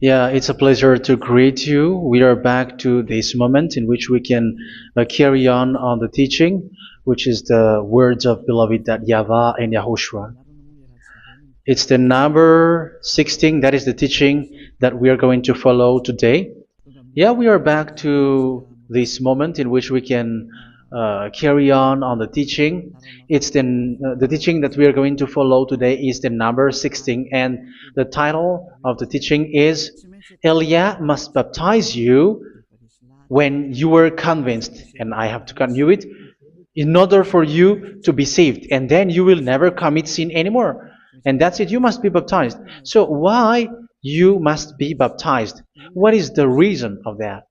Yeah, it's a pleasure to greet you. We are back to this moment in which we can carry on the teaching, which is the words of beloved that YAHVAH and YAHOSHUA. It's the number 16, that is the teaching that we are going to follow today. Yeah, we are back to this moment in which we can carry on the teaching. It's the teaching that we are going to follow today is the number 16, and the title of the teaching is Elia must baptize you when you were convinced, and I have to continue it, in order for you to be saved, and then you will never commit sin anymore. And that's it, you must be baptized. So why you must be baptized? What is the reason of that?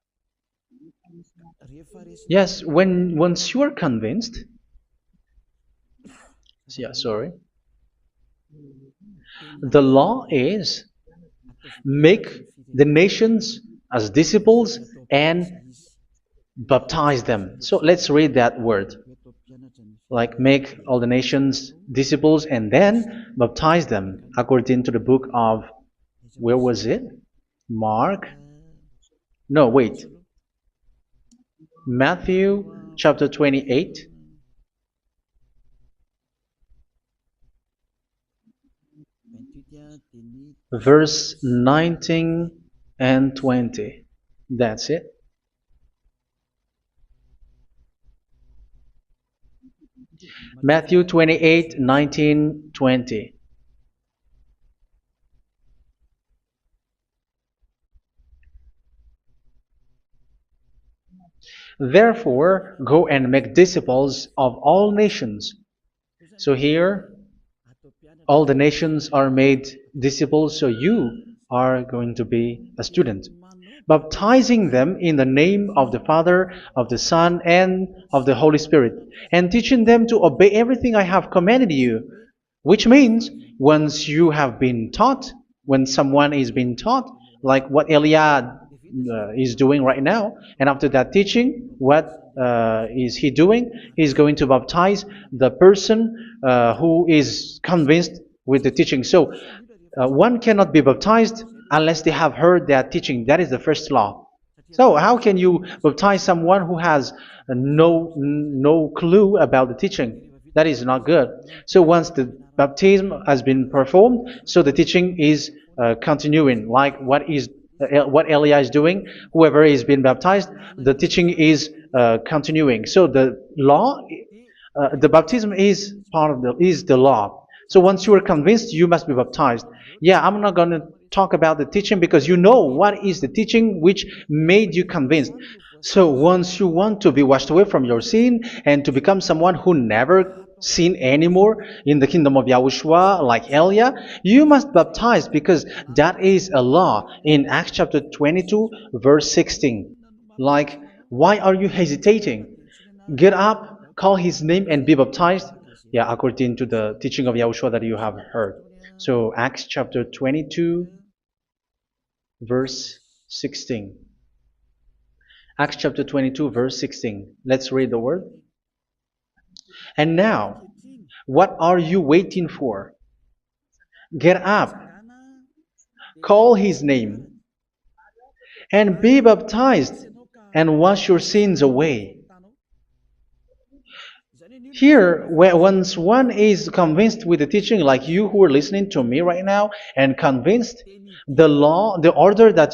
Yes, when once you are convinced, yeah, sorry, the law is make the nations as disciples and baptize them. So let's read that word. Like make all the nations disciples and then baptize them according to the book of, where was it? Mark? No, wait. Matthew chapter 28. Verse 19 and 20. That's it. Matthew 28, 19, 20. Therefore, go and make disciples of all nations. So here, all the nations are made disciples, so you are going to be a student. Baptizing them in the name of the Father, of the Son, and of the Holy Spirit, and teaching them to obey everything I have commanded you. Which means, once you have been taught, when someone is being taught, like what Elia is doing right now, and after that teaching, what is he doing? He's going to baptize the person who is convinced with the teaching. So one cannot be baptized unless they have heard that teaching. That is the first law. So how can you baptize someone who has no clue about the teaching? That is not good. So once the baptism has been performed, so the teaching is continuing. Like what Elia is doing, whoever is being baptized, the teaching is continuing. So the law, the baptism is part of the law. So once you are convinced, you must be baptized. Yeah, I'm not going to talk about the teaching because you know what is the teaching which made you convinced. So once you want to be washed away from your sin and to become someone who never sin anymore in the kingdom of YAHOSHUA, like Elia, you must baptize because that is a law in Acts chapter 22, verse 16. Like, why are you hesitating? Get up, call his name, and be baptized. Yeah, according to the teaching of YAHOSHUA that you have heard. So Acts chapter 22, verse 16. Acts chapter 22, verse 16. Let's read the word. And now, what are you waiting for? Get up, call his name, and be baptized, and wash your sins away. Here, once one is convinced with the teaching, like you who are listening to me right now, and convinced, the law, the order that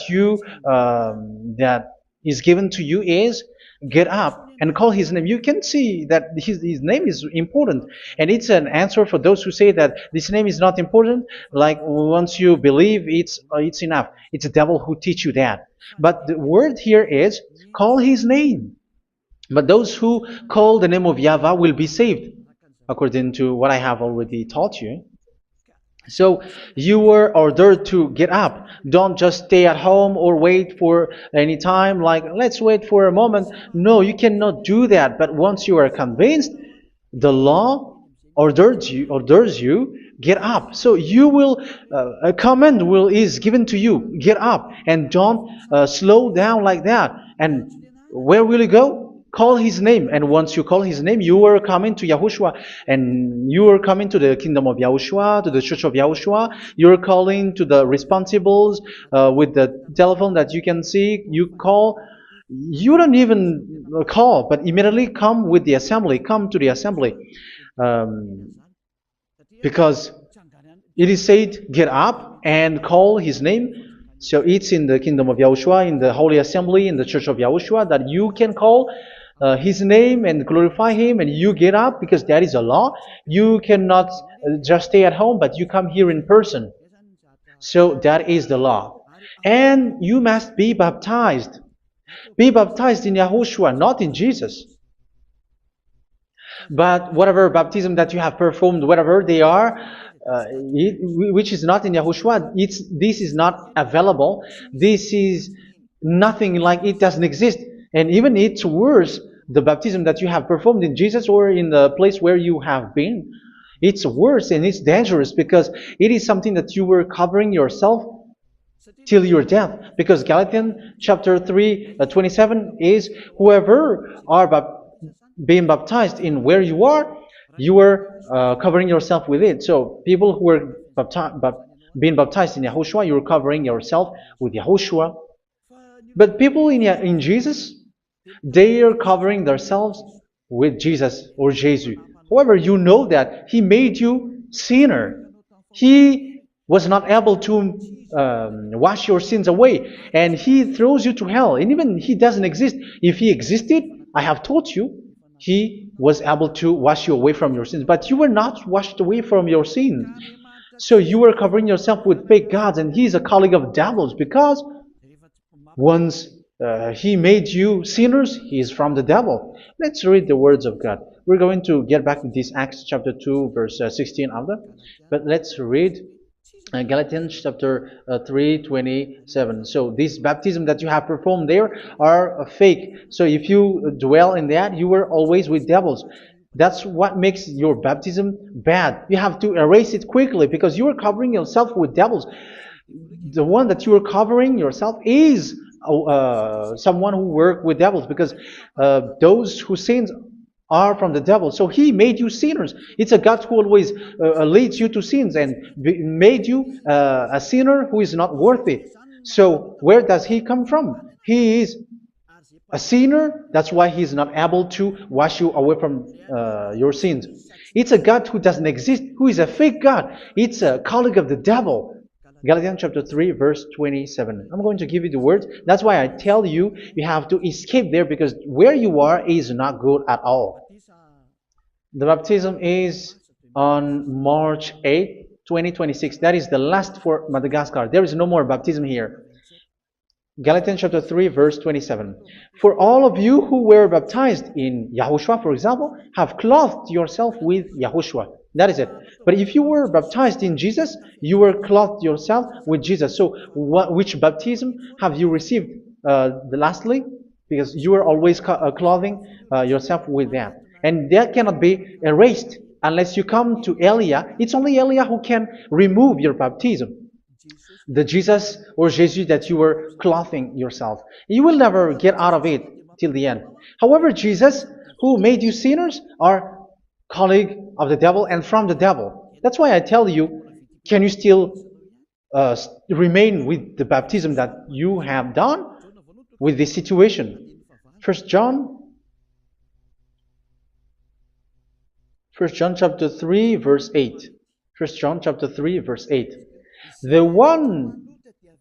that is given to you is get up and call his name. You can see that his name is important, and it's an answer for those who say that this name is not important. Like once you believe, it's enough. It's the devil who teach you that. But the word here is call his name. But those who call the name of YAHVAH will be saved, according to what I have already taught you. So you were ordered to get up. Don't just stay at home or wait for any time, like let's wait for a moment. No, you cannot do that. But once you are convinced, the law orders you get up. So you will a command is given to you, get up, and don't slow down like that. And where will you go? Call his name, and once you call his name, you are coming to Yahushua, and you are coming to the kingdom of Yahushua, to the church of Yahushua. You're calling to the responsibles with the telephone that you can see. You call. You don't even call, but immediately come with the assembly. Come to the assembly, um, because it is said, "Get up and call his name." So it's in the kingdom of Yahushua, in the holy assembly, in the church of Yahushua, that you can call his name and glorify him, and you get up because that is a law. You cannot just stay at home, but you come here in person. So that is the law. And you must be baptized. Be baptized in Yahushua, not in Jesus. But whatever baptism that you have performed, whatever they are, which is not in Yahushua, this is not available. This is nothing, like it doesn't exist. And even it's worse, the baptism that you have performed in Jesus or in the place where you have been. It's worse and it's dangerous because it is something that you were covering yourself till your death. Because Galatians chapter 3, 27 is, whoever are being baptized in where you are covering yourself with it. So people who are being baptized in Yahushua, you're covering yourself with Yahushua. But people in Jesus, they are covering themselves with Jesus or Jesus. However, you know that He made you sinner. He was not able to wash your sins away, and He throws you to hell. And even He doesn't exist. If He existed, I have taught you, He was able to wash you away from your sins. But you were not washed away from your sins. So you were covering yourself with fake gods, and He is a colleague of devils, because once He made you sinners, He is from the devil. Let's read the words of God. We're going to get back to this Acts chapter 2, verse 16 after. But let's read Galatians chapter 3, 27. So this baptism that you have performed there are fake. So if you dwell in that, you were always with devils. That's what makes your baptism bad. You have to erase it quickly because you are covering yourself with devils. The one that you are covering yourself is someone who works with devils, because those who sin are from the devil. So He made you sinners. It's a God who always leads you to sins and made you a sinner who is not worthy. So where does He come from? He is a sinner. That's why He is not able to wash you away from your sins. It's a God who doesn't exist, who is a fake God. It's a colleague of the devil. Galatians chapter 3, verse 27. I'm going to give you the words. That's why I tell you, you have to escape there, because where you are is not good at all. The baptism is on March 8, 2026. That is the last for Madagascar. There is no more baptism here. Galatians chapter 3, verse 27. For all of you who were baptized in Yahushua, for example, have clothed yourself with Yahushua. That is it. But if you were baptized in Jesus, you were clothed yourself with Jesus. So which baptism have you received lastly? Because you are always clothing yourself with that. And that cannot be erased unless you come to Eliah. It's only Eliah who can remove your baptism. The Jesus or Jesus that you were clothing yourself. You will never get out of it till the end. However, Jesus, who made you sinners, are colleague of the devil and from the devil. That's why I tell you, can you still remain with the baptism that you have done with this situation? First John chapter 3, verse 8. First John chapter 3, verse 8. The one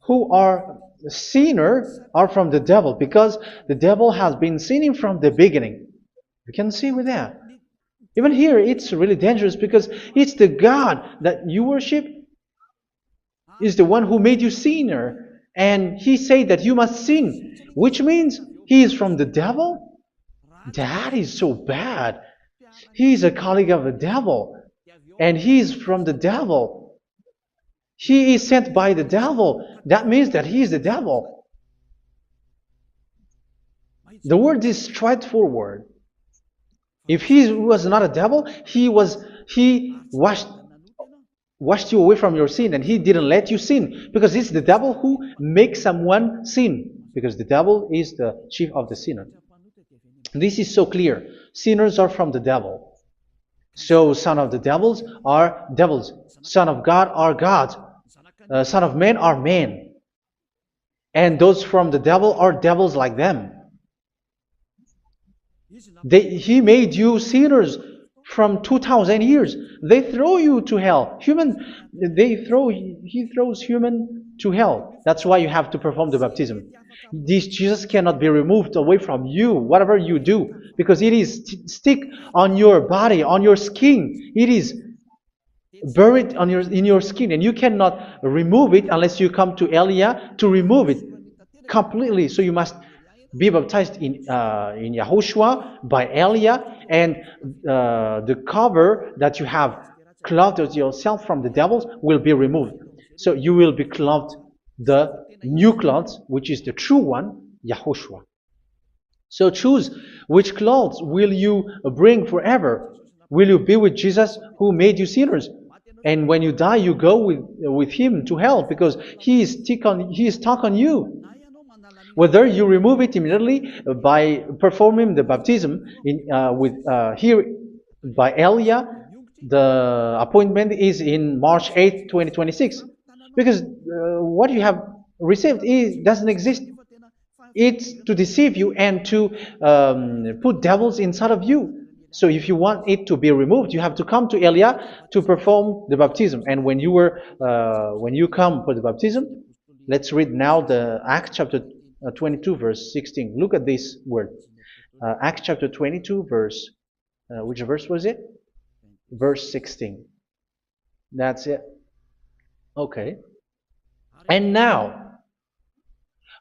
who are sinner are from the devil, because the devil has been sinning from the beginning. You can see with that. Even here, it's really dangerous, because it's the God that you worship is the one who made you sinner, and He said that you must sin, which means He is from the devil. That is so bad. He is a colleague of the devil, and He is from the devil. He is sent by the devil. That means that He is the devil. The word is straightforward. If He was not a devil, He washed you away from your sin, and He didn't let you sin, because it's the devil who makes someone sin, because the devil is the chief of the sinner. This is so clear. Sinners are from the devil. So son of the devils are devils. Son of God are gods. Son of men are men. And those from the devil are devils like them. He made you sinners from 2,000 years. They throw you to hell. He throws human to hell. That's why you have to perform the baptism. This Jesus cannot be removed away from you, whatever you do, because it is stick on your body, on your skin. It is buried in your skin, and you cannot remove it unless you come to Elia to remove it completely. So you must be baptized in YAHOSHUA by Elia, and the cover that you have clothed yourself from the devils will be removed. So you will be clothed the new clothes, which is the true one, YAHOSHUA. So choose which clothes will you bring forever. Will you be with Jesus who made you sinners? And when you die, you go with him to hell because he is stuck on you. Whether you remove it immediately by performing the baptism here by Elia, the appointment is in March 8, 2026. Because what you have received doesn't exist. It's to deceive you and to put devils inside of you. So if you want it to be removed, you have to come to Elia to perform the baptism. And when you come for the baptism, let's read now the Acts chapter 22 verse 16. Look at this word. Acts chapter 22 verse, which verse was it? Verse 16. That's it. Okay. And now,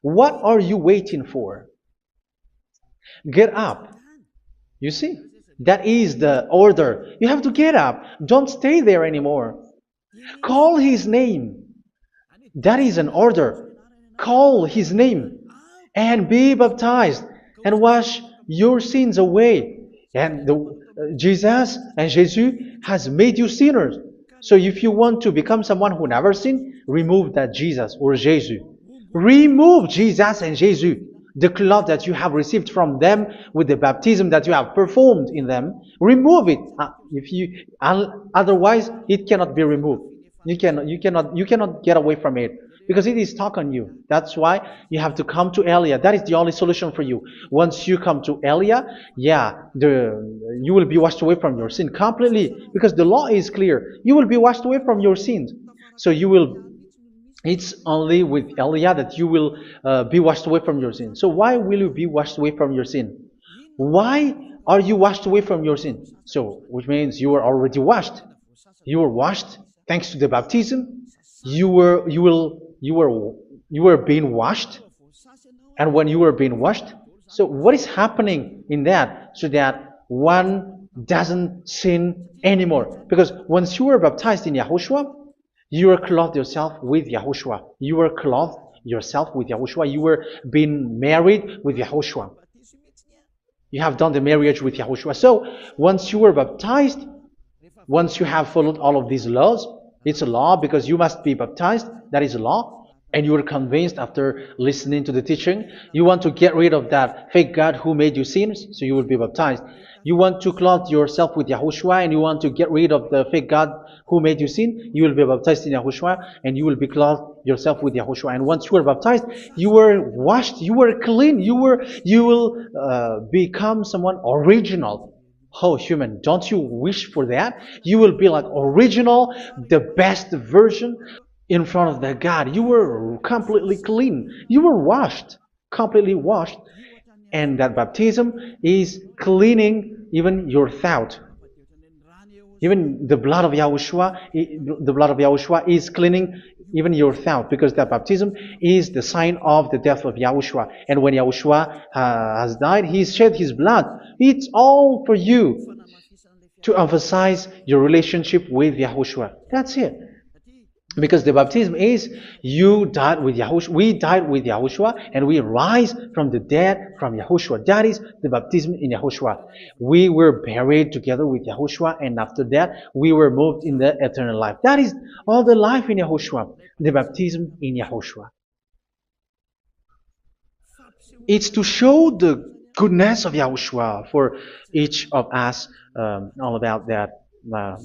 what are you waiting for? Get up. You see? That is the order. You have to get up. Don't stay there anymore. Call his name. That is an order. Call his name and be baptized and wash your sins away. And Jesus has made you sinners. So if you want to become someone who never sinned, remove that Jesus or Jesus. Remove Jesus and Jesus. The cloth that you have received from them with the baptism that you have performed in them, remove it. Otherwise, it cannot be removed. You cannot get away from it because it is stuck on you. That's why you have to come to Elia. That is the only solution for you. Once you come to Elia, you will be washed away from your sin completely because the law is clear. You will be washed away from your sins. So it's only with Elia that you will be washed away from your sin. So why will you be washed away from your sin? Why are you washed away from your sin? So, which means you are already washed. You were washed thanks to the baptism. You were being washed, and when you were being washed, so what is happening in that? So that one doesn't sin anymore. Because once you were baptized in YAHOSHUA, you were clothed yourself with YAHOSHUA. You were clothed yourself with YAHOSHUA. You were being married with YAHOSHUA. You have done the marriage with YAHOSHUA. So once you were baptized, once you have followed all of these laws, it's a law because you must be baptized. That is a law. And you are convinced after listening to the teaching, you want to get rid of that fake God who made you sinners, so you will be baptized. You want to clothe yourself with YAHOSHUA and you want to get rid of the fake God who made you sin, you will be baptized in YAHOSHUA and you will be clothed yourself with YAHOSHUA. And once you are baptized, you were washed, you were clean, you will become someone original. Oh, human, don't you wish for that? You will be like original, the best version in front of the God. You were completely clean. You were washed, completely washed. And that baptism is cleaning even your thought. Even the blood of YAHOSHUA is cleaning even your thought, because that baptism is the sign of the death of YAHOSHUA. And when YAHOSHUA has died, he shed his blood. It's all for you to emphasize your relationship with YAHOSHUA. That's it. Because the baptism is you died with YAHOSHUA, we died with YAHOSHUA, and we rise from the dead from YAHOSHUA. That is the baptism in YAHOSHUA. We were buried together with YAHOSHUA, and after that we were moved in the eternal life. That is all the life in YAHOSHUA, the baptism in YAHOSHUA. It's to show the goodness of Yahushua for each of us, all about that.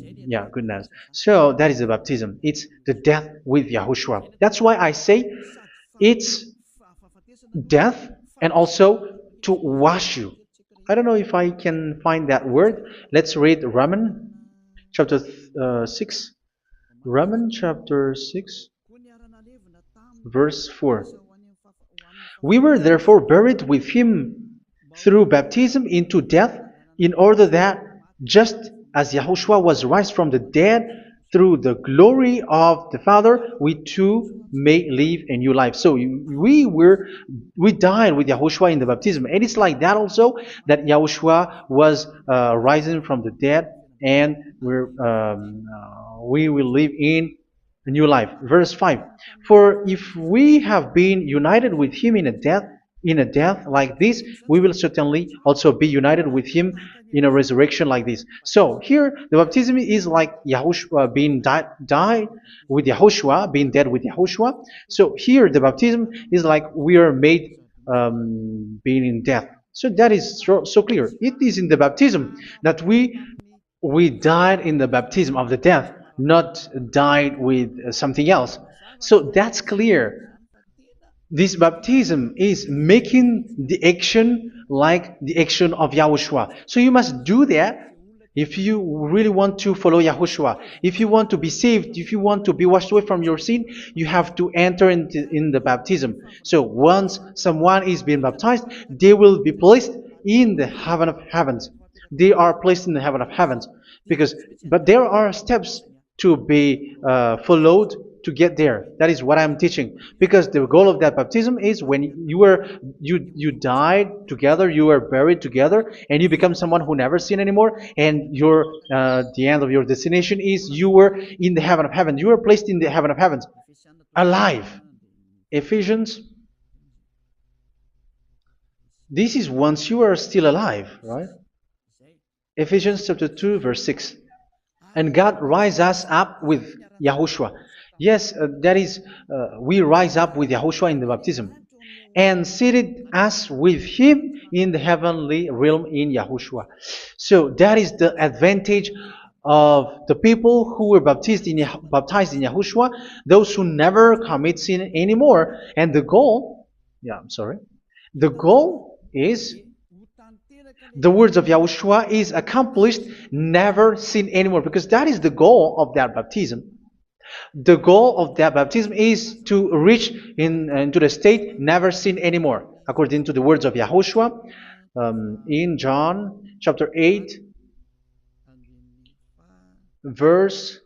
Yeah, goodness. So that is the baptism. It's the death with Yahushua. That's why I say it's death and also to wash you. I don't know if I can find that word. Let's read Romans chapter 6. Romans chapter 6, verse 4. We were therefore buried with him through baptism into death, in order that, just as Yahushua was raised from the dead through the glory of the Father, we too may live a new life. So we died with Yahushua in the baptism, and it's like that also that Yahushua was rising from the dead, and we will live in a new life. Verse 5. For if we have been united with him in a death like this, we will certainly also be united with him in a resurrection like this. So here the baptism is like Yahushua being died with Yahushua, being dead with Yahushua. So here the baptism is like we are made being in death. So that is so clear. It is in the baptism that we died in the baptism of the death, not died with something else. So that's clear. This baptism is making the action like the action of Yahushua. So you must do that if you really want to follow Yahushua. If you want to be saved, if you want to be washed away from your sin, you have to enter in the baptism. So once someone is being baptized, they will be placed in the heaven of heavens. They are placed in the heaven of heavens, but there are steps to be followed to get there. That is what I'm teaching, because the goal of that baptism is when you died together, you were buried together, and you become someone who never sin anymore, and the end of your destination is you were in the heaven of heaven. You were placed in the heaven of heavens, alive. Ephesians. This is once you are still alive, right? Ephesians chapter 2, verse 6. And God rise us up with Yahushua. Yes, that is, we rise up with Yahushua in the baptism. And seated us with him in the heavenly realm in Yahushua. So that is the advantage of the people who were baptized in Yahushua, those who never commit sin anymore. And the goal, the goal is the words of Yahushua is accomplished, never sin anymore, because that is the goal of that baptism. The goal of that baptism is to reach into the state never sin anymore, according to the words of Yahushua in John chapter 8, verse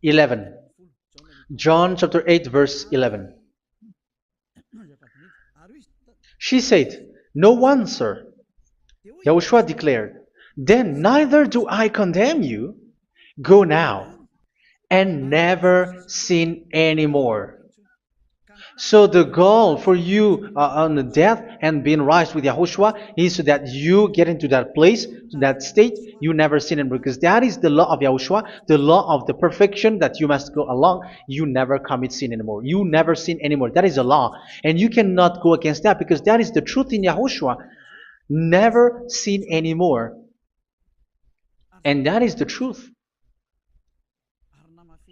11. John chapter 8, verse 11. She said, "No one, sir." Yahushua declared, "Then neither do I condemn you. Go now and never sin anymore." So the goal for you on the death and being raised with Yahushua is so that you get into that place, to that state, you never sin anymore. Because that is the law of Yahushua, the law of the perfection that you must go along. You never commit sin anymore. You never sin anymore. That is a law. And you cannot go against that, because that is the truth in Yahushua. Never sin anymore. And that is the truth.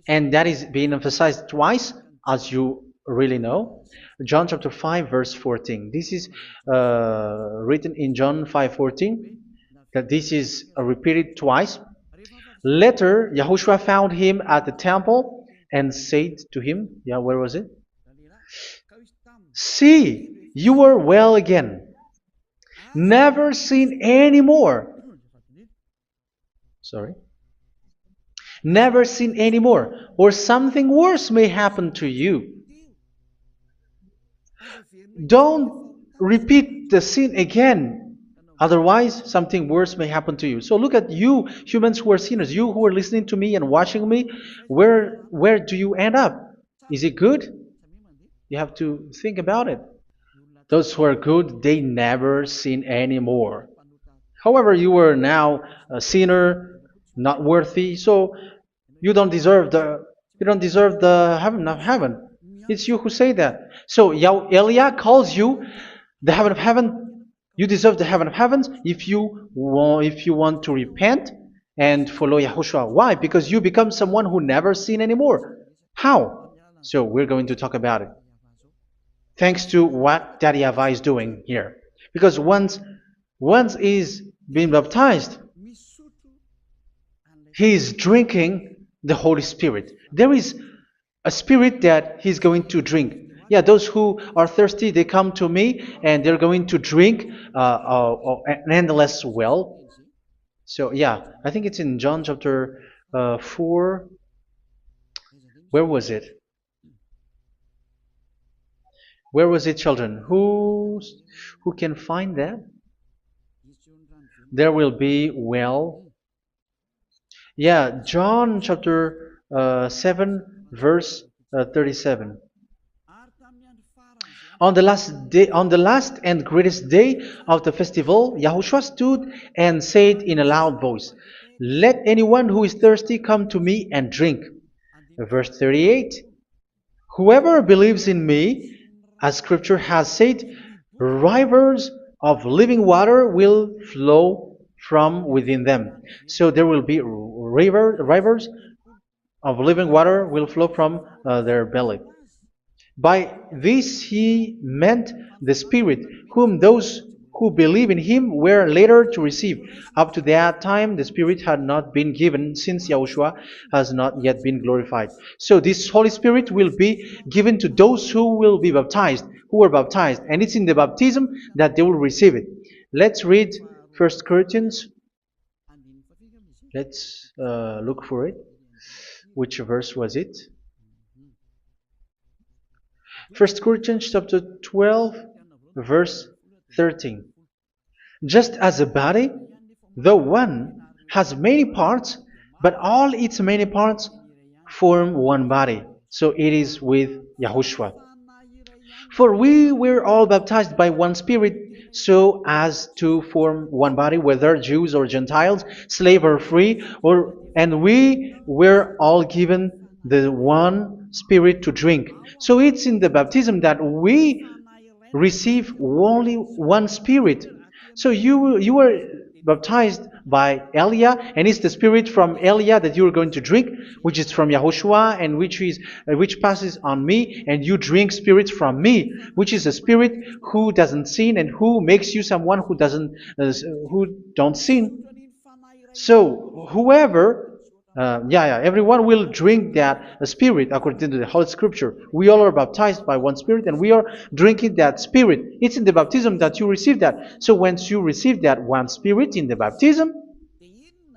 And that is being emphasized twice, as you really know. John chapter 5, verse 14. This is written in John 5:14, that this is repeated twice. Later, Yahushua found him at the temple and said to him, where was it? "See, you are well again. Never sin anymore." Never sin anymore, or something worse may happen to you. Don't repeat the sin again. Otherwise, something worse may happen to you. So look at you, humans who are sinners, you who are listening to me and watching me. Where do you end up? Is it good? You have to think about it. Those who are good, they never sin anymore. However, you are now a sinner, not worthy, so you don't deserve the heaven of heaven. It's you who say that. So Eliah calls you the heaven of heaven You deserve the heaven of heavens if you want to repent and follow Yahushua. Why? Because you become someone who never sin anymore. How? So we're going to talk about it. Thanks to what Daddy YAHVAH is doing here. Because once is being baptized, he is drinking the Holy Spirit. There is a spirit that he's going to drink. Yeah, those who are thirsty, they come to me and they're going to drink an endless well. So yeah, I think it's in John chapter 4. Where was it? Where was it, children? Who can find that? There will be well. Yeah, John chapter 7, verse 37. On the last day, on the last and greatest day of the festival, Yahushua stood and said in a loud voice, "Let anyone who is thirsty come to me and drink." Verse 38. Whoever believes in me, as Scripture has said, rivers of living water will flow from within them. So there will be rivers of living water will flow from their belly. By this he meant the Spirit, whom those who believe in him were later to receive. Up to that time, the Spirit had not been given, since Yahushua has not yet been glorified. So this Holy Spirit will be given to those who will be baptized, who were baptized. And it's in the baptism that they will receive it. Let's read 1 Corinthians. Let's look for it. Which verse was it? 1 Corinthians chapter 12, verse 13. Just as a body, though one, has many parts, but all its many parts form one body. So it is with Yahushua. For we were all baptized by one Spirit, so as to form one body, whether Jews or Gentiles, slave or free, and we were all given the one Spirit to drink. So it's in the baptism that we receive only one Spirit. So you were baptized by Elia, and it's the Spirit from Elia that you are going to drink, which is from Yahushua, and which passes on me, and you drink Spirit from me, which is a Spirit who doesn't sin and who makes you someone who don't sin. So whoever everyone will drink that Spirit according to the Holy Scripture. We all are baptized by one Spirit, and we are drinking that Spirit. It's in the baptism that you receive that. So once you receive that one Spirit in the baptism,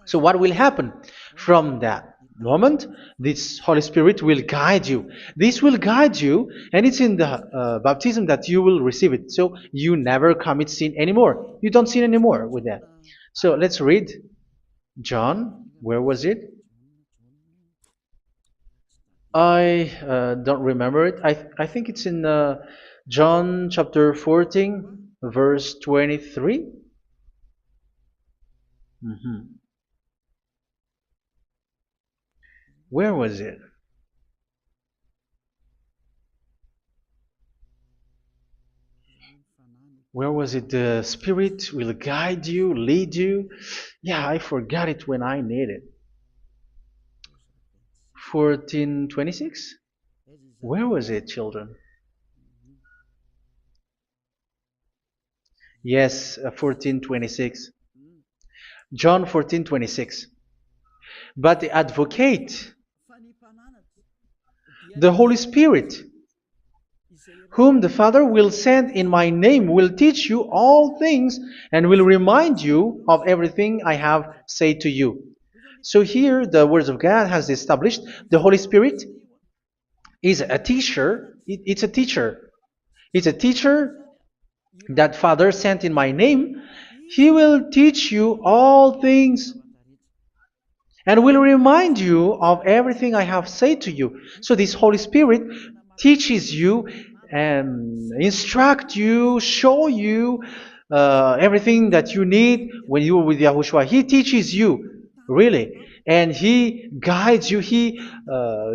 so what will happen? From that moment, this Holy Spirit will guide you. This will guide you, and it's in the baptism that you will receive it. So you never commit sin anymore. You don't sin anymore with that. So let's read John. Where was it? I don't remember it. I think it's in John chapter 14, verse 23. Where was it? Where was it? The Spirit will guide you, lead you. Yeah, I forgot it when I need it. 14:26? Where was it, children? Yes, 14:26. John 14:26. But the advocate, the Holy Spirit, whom the Father will send in my name, will teach you all things and will remind you of everything I have said to you. So here the words of God has established the Holy Spirit is a teacher. It's a teacher. It's a teacher that Father sent in my name. He will teach you all things and will remind you of everything I have said to you. So this Holy Spirit teaches you and instruct you, show you everything that you need when you are with Yahushua. He teaches you, really. And He guides you. He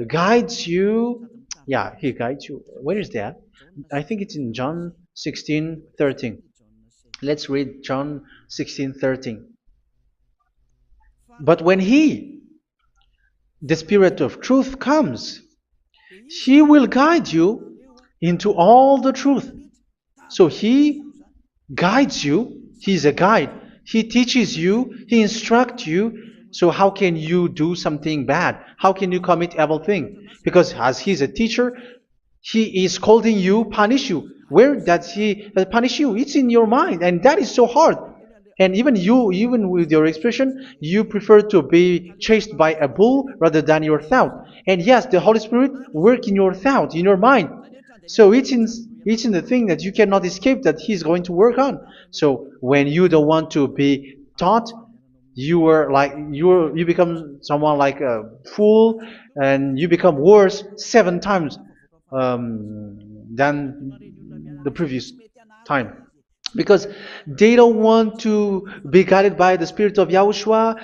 guides you. Yeah, He guides you. Where is that? I think it's in John 16:13. Let's read John 16:13. But when He, the Spirit of truth, comes, He will guide you into all the truth. So He guides you. He's a guide. He teaches you. He instructs you. So how can you do something bad? How can you commit evil thing? Because as He's a teacher, He is scolding you, punish you. Where does He punish you? It's in your mind, and that is so hard. And even you, even with your expression, you prefer to be chased by a bull rather than your thought. And yes, the Holy Spirit work in your thought, in your mind. So it's in the thing that you cannot escape that He's going to work on. So when you don't want to be taught, you become someone like a fool, and you become worse 7 times than the previous time, because they don't want to be guided by the Spirit of Yahushua,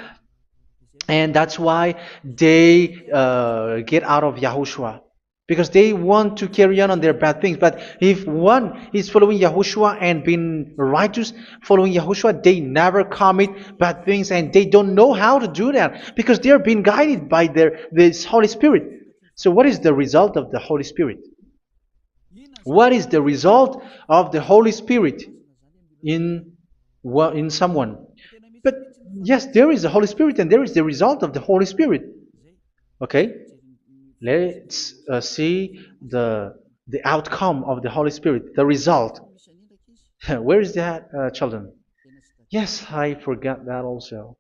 and that's why they get out of Yahushua, because they want to carry on their bad things. But if one is following Yahushua and being righteous, following Yahushua, they never commit bad things, and they don't know how to do that because they are being guided by this Holy Spirit. So what is the result of the Holy Spirit? What is the result of the Holy Spirit in in someone? But yes, there is the Holy Spirit, and there is the result of the Holy Spirit. Okay, let's see the outcome of the Holy Spirit, the result. Where is that, children? Yes, I forgot that also.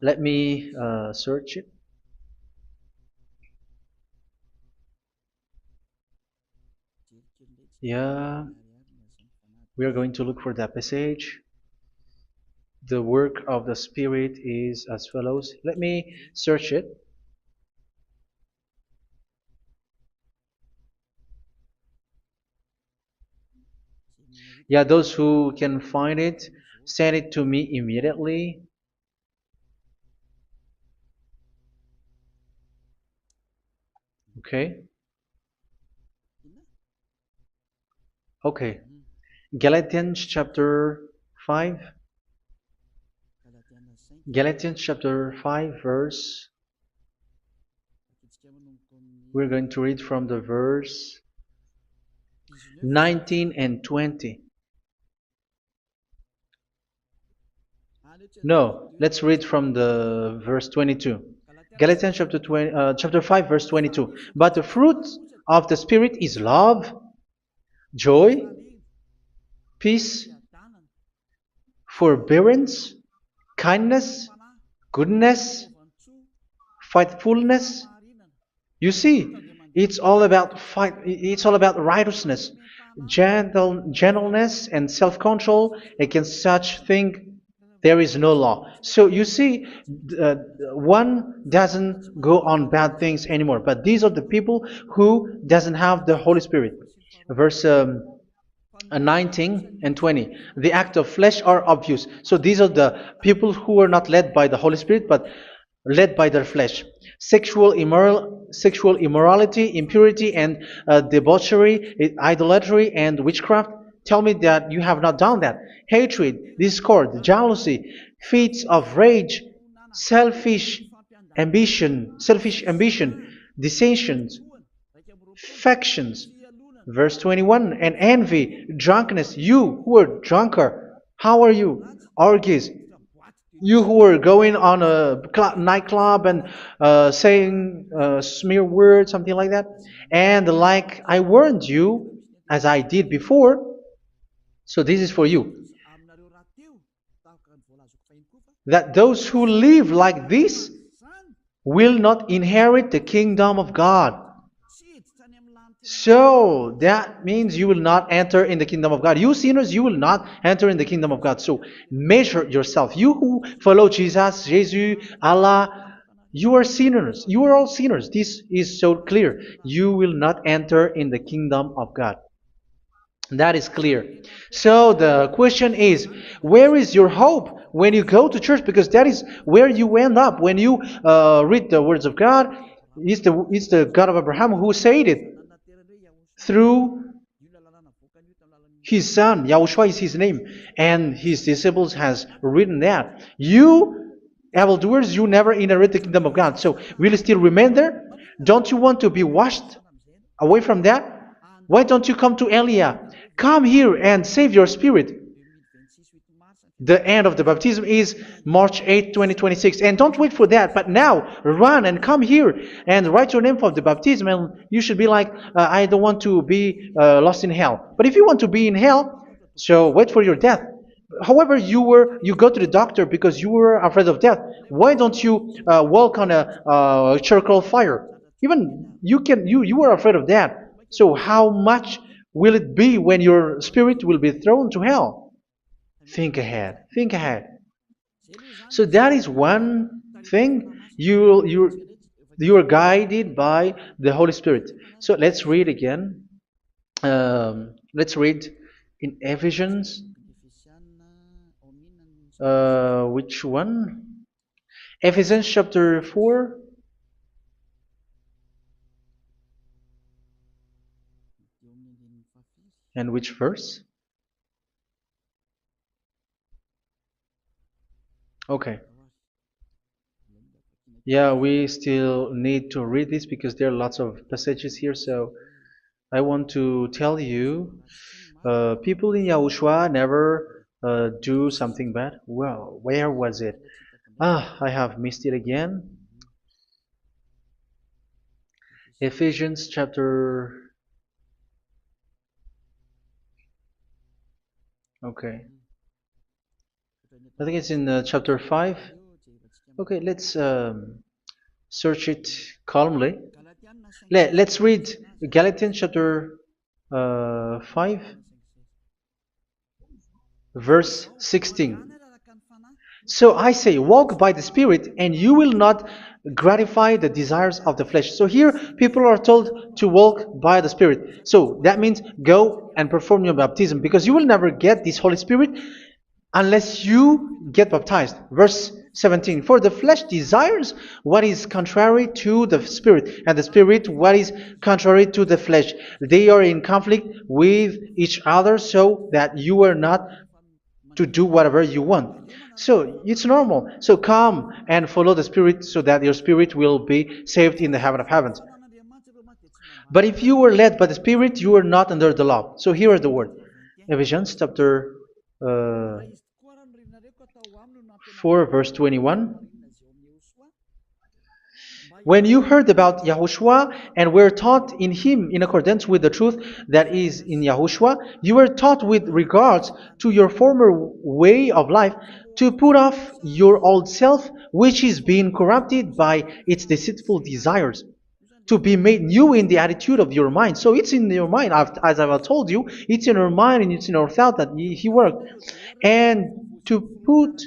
Let me search it. Yeah, we are going to look for that passage. The work of the Spirit is as follows. Let me search it. Yeah, those who can find it, send it to me immediately. Okay. Okay. Galatians chapter 5. Galatians chapter 5 verse. We're going to read from the verse 19 and 20. No, let's read from the verse 22. Galatians chapter 5 verse 22. But the fruit of the Spirit is love, joy, peace, forbearance, kindness, goodness, faithfulness. You see, it's all about righteousness, gentleness, and self-control. Against such thing there is no law. So you see, one doesn't go on bad things anymore. But these are the people who doesn't have the Holy Spirit. Verse 19 and 20. The act of flesh are obvious. So these are the people who are not led by the Holy Spirit, but led by their flesh. Sexual immorality, impurity, and debauchery, idolatry, and witchcraft. Tell me that you have not done that. Hatred, discord, jealousy, fits of rage, selfish ambition, dissensions, factions. Verse 21, and envy, drunkenness. You who are drunkard, how are you? Orgies. You who are going on a nightclub and saying smear words, something like that. And like I warned you, as I did before, so this is for you, that those who live like this will not inherit the kingdom of God. So that means you will not enter in the kingdom of God. You sinners, you will not enter in the kingdom of God. So measure yourself. You who follow Jesus, Allah, you are sinners. You are all sinners. This is so clear. You will not enter in the kingdom of God. That is clear. So the question is, where is your hope when you go to church? Because that is where you end up. When you read the words of God, it's the God of Abraham who said it. Through His son, Yahushua is his name, and his disciples has written that. You evildoers, you never inherit the kingdom of God. So will you still remain there? Don't you want to be washed away from that? Why don't you come to Elia? Come here and save your spirit. The end of the baptism is March 8th, 2026. And don't wait for that, but now run and come here and write your name for the baptism. And you should be like, I don't want to be lost in hell. But if you want to be in hell, so wait for your death. However, you go to the doctor because you were afraid of death. Why don't you walk on a charcoal fire? Even you were afraid of that. So how much will it be when your spirit will be thrown to hell? Think ahead. Think ahead. So that is one thing. You are guided by the Holy Spirit. So let's read again. Let's read in Ephesians. Which one? Ephesians chapter 4. And which verse? Okay. Yeah, we still need to read this because there are lots of passages here. So I want to tell you, people in Yahushua never do something bad. Well, where was it? I have missed it again. Ephesians chapter. Okay. I think it's in chapter 5. Okay, let's search it calmly. Let's read Galatians chapter 5, verse 16. So I say, walk by the Spirit, and you will not gratify the desires of the flesh. So here, people are told to walk by the Spirit. So that means go and perform your baptism, because you will never get this Holy Spirit unless you get baptized. Verse 17. For the flesh desires what is contrary to the Spirit, and the Spirit what is contrary to the flesh. They are in conflict with each other, so that you are not to do whatever you want. So it's normal. So come and follow the Spirit so that your spirit will be saved in the heaven of heavens. But if you were led by the Spirit, you are not under the law. So here is the word. Ephesians chapter 4 verse 21. When you heard about Yahushua and were taught in him in accordance with the truth that is in Yahushua, you were taught with regards to your former way of life to put off your old self, which is being corrupted by its deceitful desires, to be made new in the attitude of your mind. So it's in your mind, as I've told you, it's in your mind and it's in your thought that he worked. And to put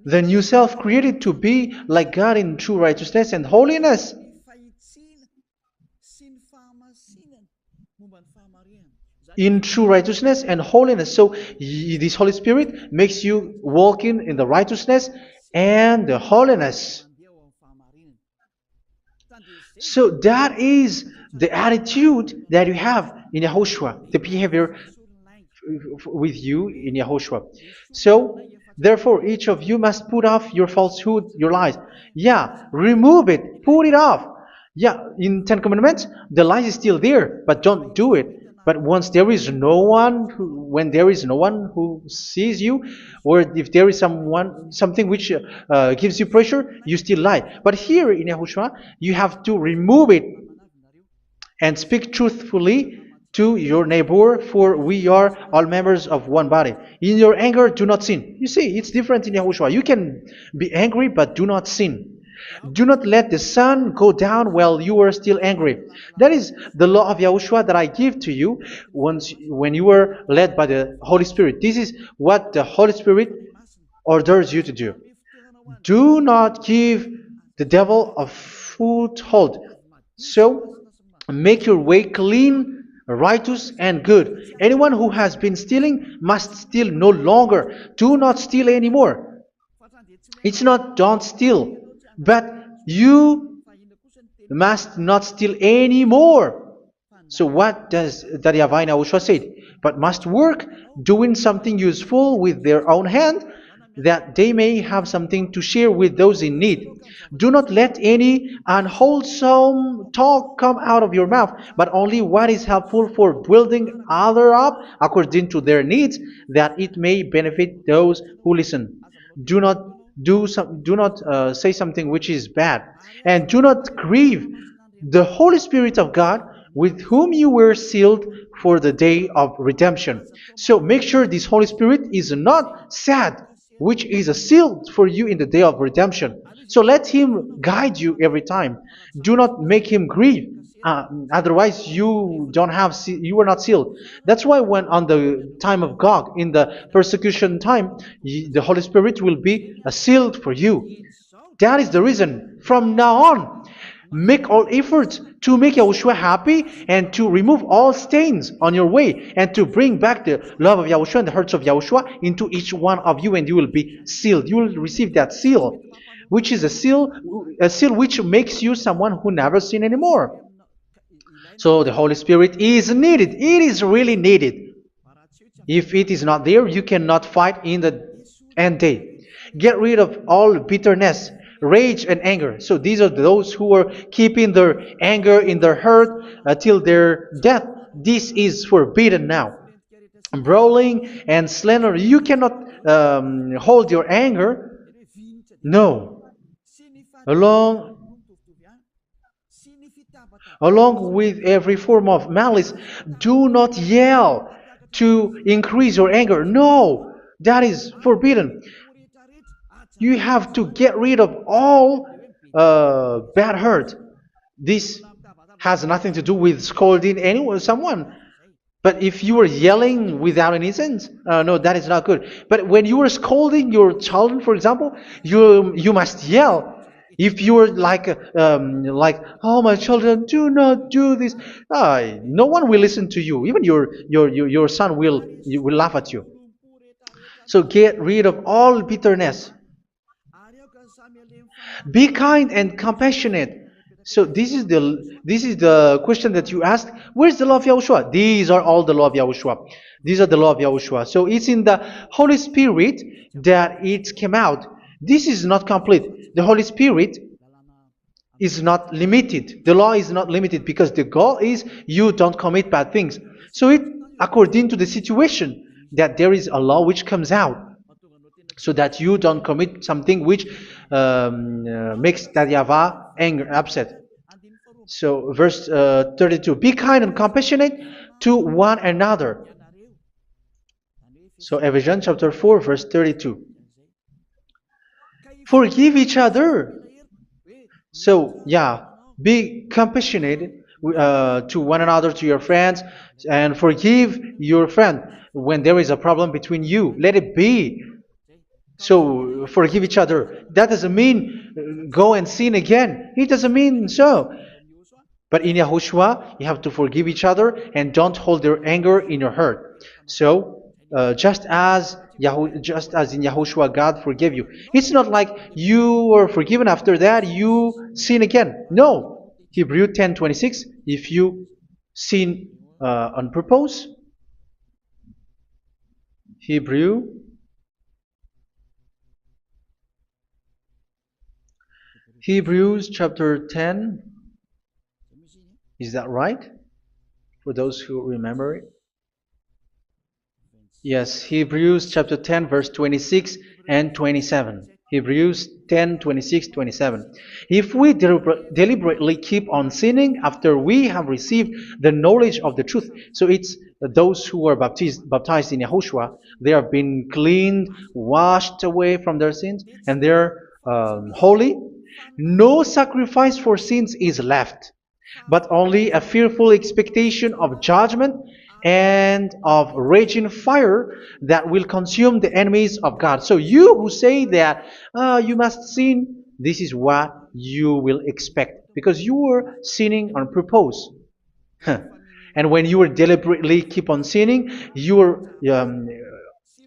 the new self created to be like God in true righteousness and holiness. In true righteousness and holiness. So this Holy Spirit makes you walking in the righteousness and the holiness. So that is the attitude that you have in Yahushua, the behavior with you in Yahushua. So therefore, each of you must put off your falsehood, your lies. Yeah, remove it, put it off. Yeah, in Ten Commandments, the lies is still there, but don't do it. But once there is no one, when there is no one who sees you, or if there is something which gives you pressure, you still lie. But here in Yahushua, you have to remove it and speak truthfully to your neighbor, for we are all members of one body. In your anger, do not sin. You see, it's different in Yahushua. You can be angry, but do not sin. Do not let the sun go down while you are still angry. That is the law of Yahushua that I give to you when you were led by the Holy Spirit. This is what the Holy Spirit orders you to do. Do not give the devil a foothold. So, make your way clean, righteous, and good. Anyone who has been stealing must steal no longer. Do not steal anymore. It's not don't steal, but you must not steal anymore. So what does the Yahweh YAHOSHUA say? But must work doing something useful with their own hand, that they may have something to share with those in need. Do not let any unwholesome talk come out of your mouth, but only what is helpful for building other up according to their needs, that it may benefit those who listen. Do not do not say something which is bad, and do not grieve the Holy Spirit of God, with whom you were sealed for the day of redemption. So make sure this Holy Spirit is not sad, which is a seal for you in the day of redemption. So let him guide you every time. Do not make him grieve. Otherwise, you were not sealed. That's why when on the time of God, in the persecution time, the Holy Spirit will be a sealed for you. That is the reason. From now on, make all efforts to make Yahushua happy and to remove all stains on your way and to bring back the love of Yahushua and the hearts of Yahushua into each one of you, and you will be sealed. You will receive that seal, which is a seal which makes you someone who never sin anymore. So the Holy Spirit is needed. It is really needed. If it is not there, you cannot fight in the end day. Get rid of all bitterness, rage, and anger. So these are those who are keeping their anger in their heart till their death. This is forbidden now. Brawling and slander. You cannot hold your anger. No. Along Along with every form of malice, do not yell to increase your anger. No, that is forbidden. You have to get rid of all bad hurt. This has nothing to do with scolding anyone, someone. But if you are yelling without any sense, no, that is not good. But when you are scolding your children, for example, you must yell. If you are like, oh my children, do not do this, no one will listen to you. Even your son will laugh at you. So get rid of all bitterness. Be kind and compassionate. So this is the question that you asked. Where's the law of Yahushua? These are all the law of Yahushua. These are the law of Yahushua. So it's in the Holy Spirit that it came out. This is not complete. The Holy Spirit is not limited. The law is not limited because the goal is you don't commit bad things. So it according to the situation that there is a law which comes out, so that you don't commit something which makes that Yahweh angry, upset. So verse 32, be kind and compassionate to one another. So Ephesians chapter 4 verse 32. Forgive each other. So yeah, be compassionate to one another, to your friends, and forgive your friend when there is a problem between you. Let it be. So forgive each other. That doesn't mean go and sin again. It doesn't mean so. But in Yahushua, you have to forgive each other and don't hold their anger in your heart. So just as in Yahushua, God forgave you. It's not like you were forgiven after that you sin again. No. Hebrew 10:26. If you sin on purpose, Hebrews chapter 10. Is that right? For those who remember it. Yes, Hebrews chapter 10 verse 26 and 27. Hebrews 10, 26, 27. If we deliberately keep on sinning after we have received the knowledge of the truth, so it's those who are baptized in Yahushua, they have been cleaned, washed away from their sins, and they're holy. No sacrifice for sins is left, but only a fearful expectation of judgment and of raging fire that will consume the enemies of God. So you who say that you must sin, this is what you will expect, because you were sinning on purpose. And when you deliberately keep on sinning, your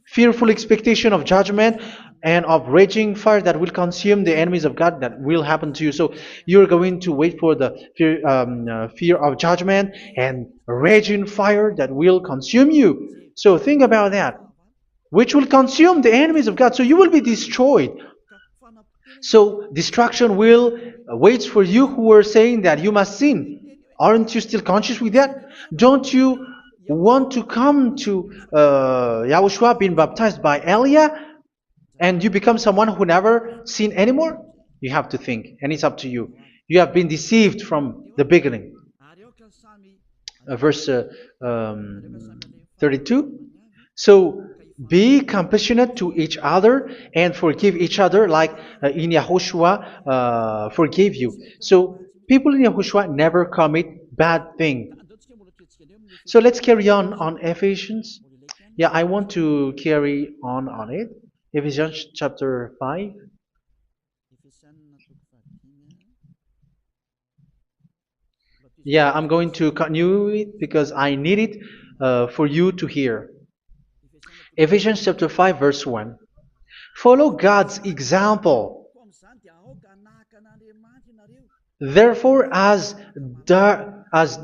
fearful expectation of judgment and of raging fire that will consume the enemies of God that will happen to you. So you're going to wait for the fear of judgment and raging fire that will consume you. So think about that, which will consume the enemies of God. So you will be destroyed. So destruction will wait for you who are saying that you must sin. Aren't you still conscious with that? Don't you want to come to Yahushua being baptized by Elia and you become someone who never sin anymore? You have to think, and it's up to you. You have been deceived from the beginning. Verse 32. So be compassionate to each other and forgive each other like in Yahushua forgave you. So people in Yahushua never commit bad thing. So let's carry on Ephesians. Yeah, I want to carry on it. Ephesians chapter 5. Yeah, I'm going to continue it because I need it for you to hear. Ephesians chapter 5 verse 1. Follow God's example. Therefore, as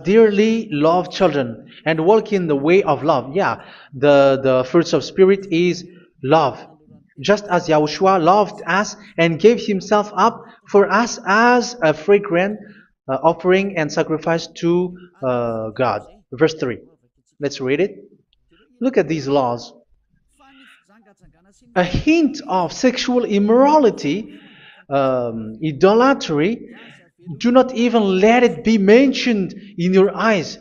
dearly loved children, and walk in the way of love. Yeah, the fruits of spirit is love. Just as Yahushua loved us and gave himself up for us as a fragrant offering and sacrifice to God. Verse 3. Let's read it. Look at these laws. A hint of sexual immorality, idolatry, do not even let it be mentioned in your eyes,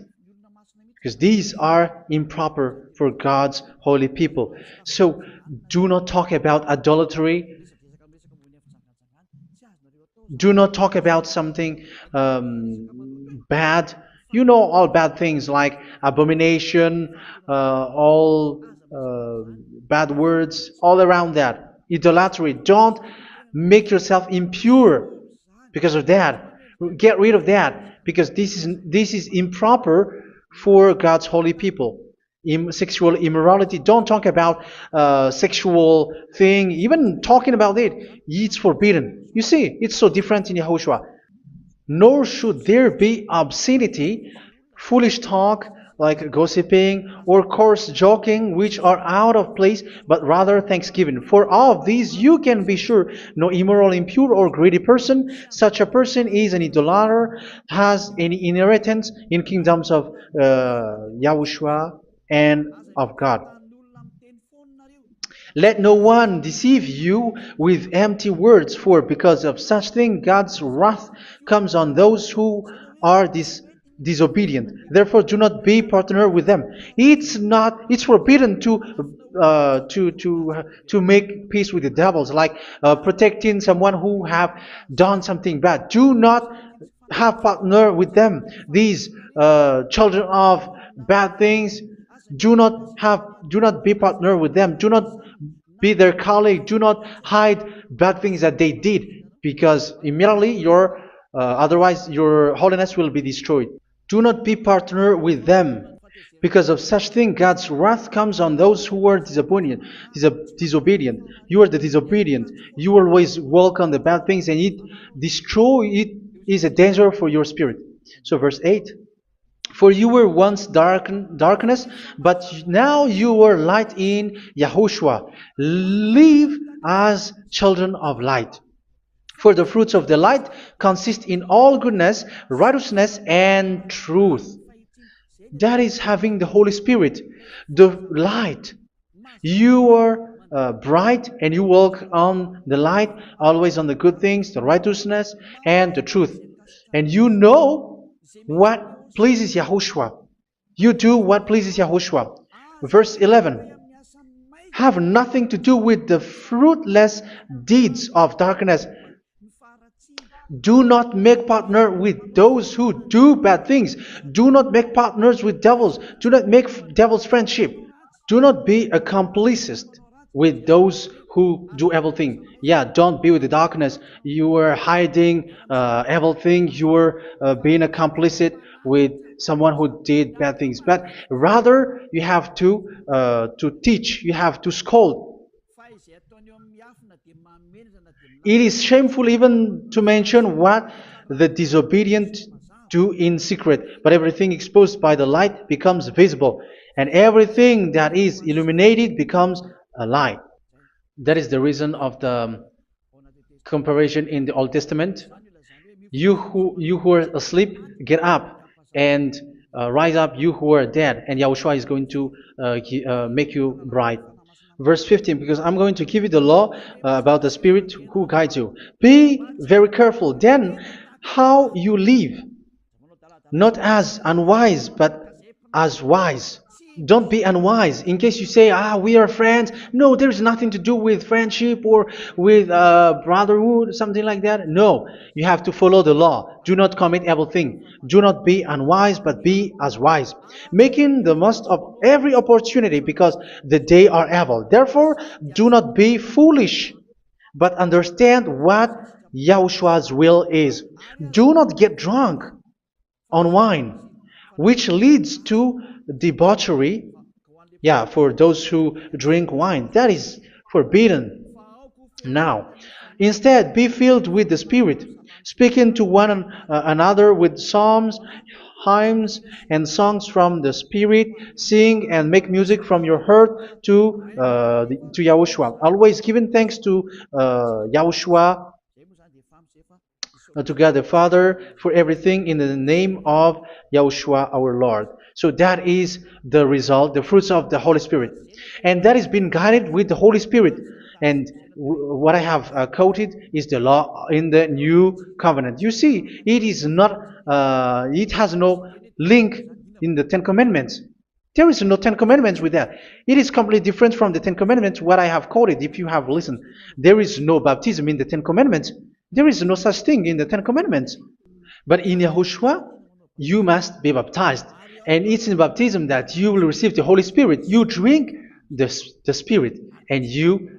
because these are improper for God's holy people. So do not talk about idolatry. Do not talk about something bad. You know all bad things like abomination, all bad words, all around that. Idolatry. Don't make yourself impure because of that. Get rid of that because this is improper for God's holy people. Sexual immorality. Don't talk about sexual thing. Even talking about it's forbidden. You see, it's so different in Yahushua. Nor should there be obscenity, foolish talk like gossiping or coarse joking, which are out of place, but rather thanksgiving. For of these you can be sure: no immoral, impure, or greedy person, such a person is an idolater, has any inheritance in kingdoms of Yahushua and of God. Let no one deceive you with empty words, for because of such thing God's wrath comes on those who are disobedient. Therefore, do not be partner with them. It's forbidden to make peace with the devils, like protecting someone who have done something bad. Do not have partner with them. These children of bad things, do not be partner with them. Do not be their colleague. Do not hide bad things that they did, because immediately otherwise your holiness will be destroyed. Do not be partner with them. Because of such thing, God's wrath comes on those who are disobedient. You are the disobedient. You always walk on the bad things, and it is a danger for your spirit. So verse 8. For you were once darkness, but now you are light in Yahushua. Live as children of light. For the fruits of the light consist in all goodness, righteousness, and truth. That is having the Holy Spirit, the light. You are bright and you walk on the light, always on the good things, the righteousness, and the truth. And you know what pleases Yahushua. You do what pleases Yahushua. Verse 11. Have nothing to do with the fruitless deeds of darkness. Do not make partner with those who do bad things. Do not make partners with devils. Do not make devil's friendship. Do not be accomplices with those who do evil things. Yeah, don't be with the darkness. You are hiding evil things. You are being a complicit with someone who did bad things. But rather, you have to teach. You have to scold. It is shameful even to mention what the disobedient do in secret, but everything exposed by the light becomes visible, and everything that is illuminated becomes a light. That is the reason of the comparison in the Old Testament. You who are asleep, get up and rise up, you who are dead, and Yahushua is going to make you bright. Verse 15, because I'm going to give you the law about the Spirit who guides you. Be very careful then how you live, not as unwise, but as wise. Don't be unwise. In case you say, we are friends. No, there's nothing to do with friendship or with brotherhood, something like that. No, you have to follow the law. Do not commit evil thing. Do not be unwise, but be as wise, making the most of every opportunity because the day are evil. Therefore, do not be foolish, but understand what Yahushua's will is. Do not get drunk on wine, which leads to debauchery. Yeah, for those who drink wine, that is forbidden now. Instead, be filled with the Spirit, speaking to one another with psalms, hymns, and songs from the Spirit. Sing and make music from your heart to Yahushua. Always giving thanks to Yahushua, to God the Father for everything in the name of Yahushua our Lord. So that is the result, the fruits of the Holy Spirit. And that is being guided with the Holy Spirit. And what I have quoted is the law in the new covenant. You see, it is not, it has no link in the Ten Commandments. There is no Ten Commandments with that. It is completely different from the Ten Commandments, what I have quoted, if you have listened. There is no baptism in the Ten Commandments. There is no such thing in the Ten Commandments. But in Yahushua, you must be baptized. And it's in baptism that you will receive the Holy Spirit. You drink the Spirit, and you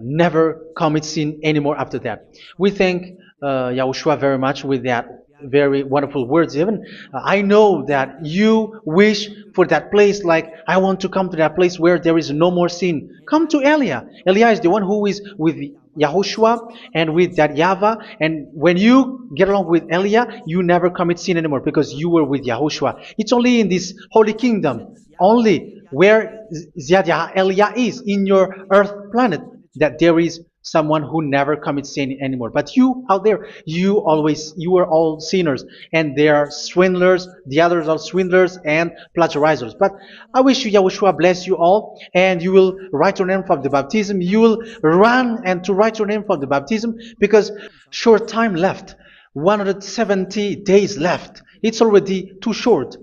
never commit sin anymore after that. We thank Yahushua very much with that very wonderful words. Even I know that you wish for that place, like I want to come to that place where there is no more sin. Come to Elia. Elia is the one who is with Yahushua and with that YAHVAH, and when you get along with Elia, you never commit sin anymore because you were with Yahushua. It's only in this holy kingdom, only where Ziad Elia is in your earth planet, that there is someone who never commits sin anymore. But you out there, you are all sinners, and they are swindlers. The others are swindlers and plagiarizers. But I wish you, Yahushua, bless you all, and you will write your name for the baptism. You will run and to write your name for the baptism, because short time left, 170 days left. It's already too short.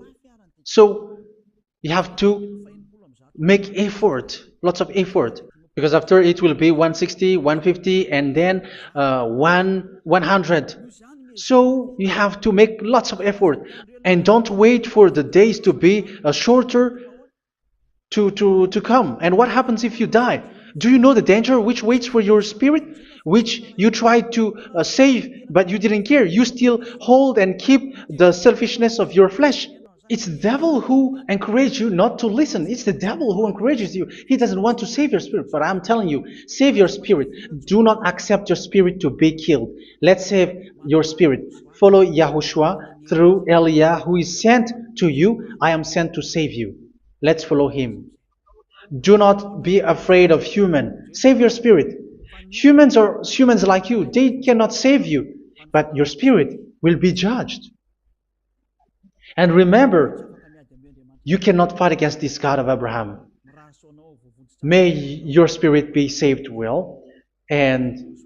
So you have to make effort, lots of effort, because after it will be 160, 150, and then 100. So you have to make lots of effort, and don't wait for the days to be shorter to come. And what happens if you die? Do you know the danger which waits for your spirit, which you tried to save, but you didn't care? You still hold and keep the selfishness of your flesh. It's the devil who encourages you not to listen. It's the devil who encourages you. He doesn't want to save your spirit. But I'm telling you, save your spirit. Do not accept your spirit to be killed. Let's save your spirit. Follow Yahushua through Elia, who is sent to you. I am sent to save you. Let's follow him. Do not be afraid of human. Save your spirit. Humans are humans like you. They cannot save you. But your spirit will be judged. And remember, you cannot fight against this God of Abraham. May your spirit be saved well and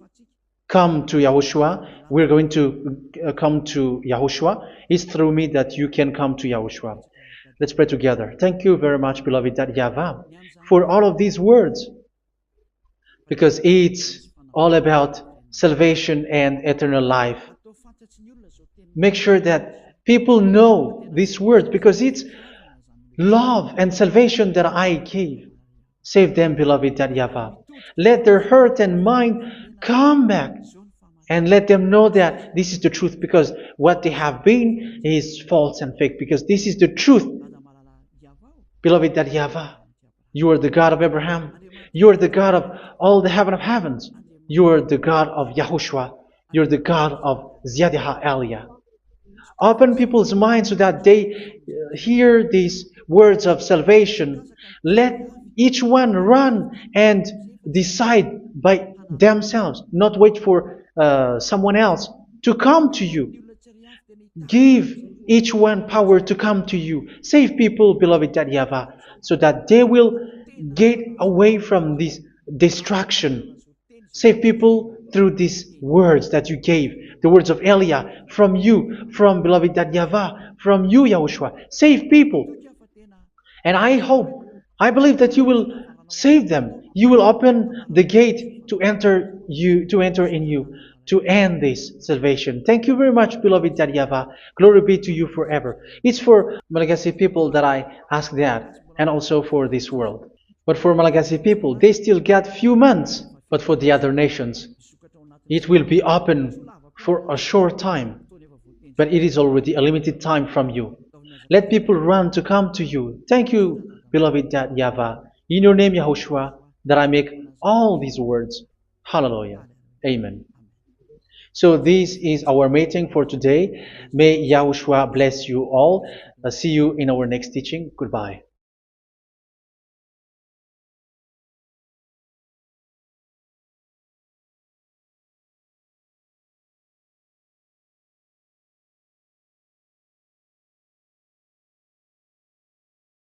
come to Yahushua. We're going to come to Yahushua. It's through me that you can come to Yahushua. Let's pray together. Thank you very much, beloved YAHVAH, for all of these words, because it's all about salvation and eternal life. Make sure that people know these words, because it's love and salvation that I gave. Save them, beloved YAHVAH. Let their heart and mind come back, and let them know that this is the truth, because what they have been is false and fake, because this is the truth. Beloved YAHVAH, you are the God of Abraham. You are the God of all the heaven of heavens. You are the God of Yahushua. You're the God of Ziyadha Aliyah. Open people's minds so that they hear these words of salvation. Let each one run and decide by themselves, not wait for someone else to come to you. Give each one power to come to you. Save people, beloved YAHVAH, so that they will get away from this distraction. Save people through these words that you gave, the words of Elia, from you, from beloved YAHVAH, from you, Yahushua. Save people. And I hope, I believe that you will save them. You will open the gate to enter in you, to end this salvation. Thank you very much, beloved YAHVAH. Glory be to you forever. It's for Malagasy people that I ask that, and also for this world. But for Malagasy people, they still get few months. But for the other nations, it will be open for a short time. But it is already a limited time from you. Let people run to come to you. Thank you, beloved YAHVAH. In your name, Yahushua, that I make all these words. Hallelujah. Amen. So this is our meeting for today. May Yahushua bless you all. See you in our next teaching. Goodbye.